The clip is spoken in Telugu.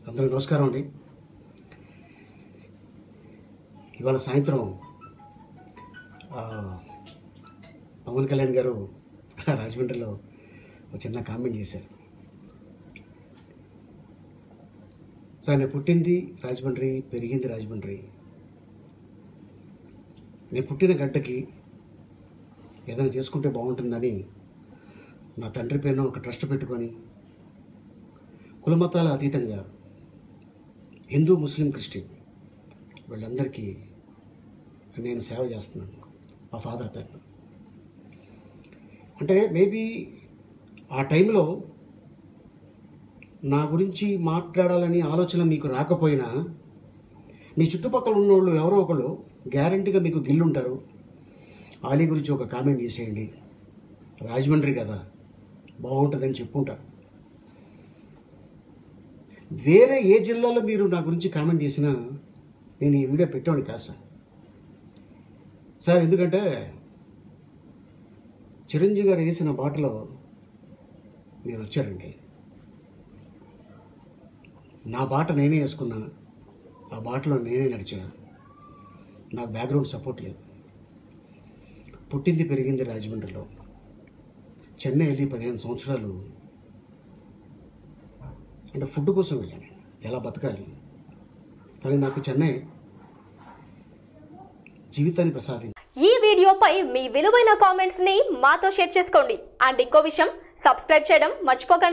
అందరూ నమస్కారం అండి. ఇవాళ సాయంత్రం పవన్ కళ్యాణ్ గారు రాజమండ్రిలో ఒక చిన్న కామెంట్ చేశారు. సార్, నేను పుట్టింది రాజమండ్రి, పెరిగింది రాజమండ్రి. నేను పుట్టిన గడ్డకి ఏదైనా చేసుకుంటే బాగుంటుందని నా తండ్రి పేరున ఒక ట్రస్ట్ పెట్టుకొని కులమతాల అతీతంగా హిందూ, ముస్లిం, క్రిస్టియన్ వీళ్ళందరికీ నేను సేవ చేస్తున్నాను మా ఫాదర్ పేరు. అంటే మేబీ ఆ టైంలో నా గురించి మాట్లాడాలని ఆలోచన మీకు రాకపోయినా మీ చుట్టుపక్కల ఉన్నోళ్ళు ఎవరో ఒకళ్ళు గ్యారంటీగా మీకు గిల్లుంటారు. ఆలీ గురించి ఒక కామెంట్ చేసేయండి, రాజమండ్రి కదా బాగుంటుందని చెప్పుంటారు. వేరే ఏ జిల్లాలో మీరు నా గురించి కామెంట్ చేసినా నేను ఈ వీడియో పెట్టేవాడిని కాదు సార్. ఎందుకంటే చిరంజీవి గారు వేసిన బాటలో మీరు వచ్చారండి. నా బాట నేనే వేసుకున్నా, ఆ బాటలో నేనే నడిచా. నాకు బ్యాక్గ్రౌండ్ సపోర్ట్ లేదు. పుట్టింది పెరిగింది రాజమండ్రిలో. చెన్నై వెళ్ళి 15 సంవత్సరాలు అంటే ఫుడ్ కోసం వెళ్ళాను, ఎలా బతకాలి. కానీ నాకు చెన్నై జీవితాన్ని ప్రసాదించింది. ఈ వీడియోపై మీ విలువైన కామెంట్స్ ని మాతో షేర్ చేసుకోండి. అండ్ ఇంకో విషయం, సబ్స్క్రైబ్ చేయడం మర్చిపోకండి.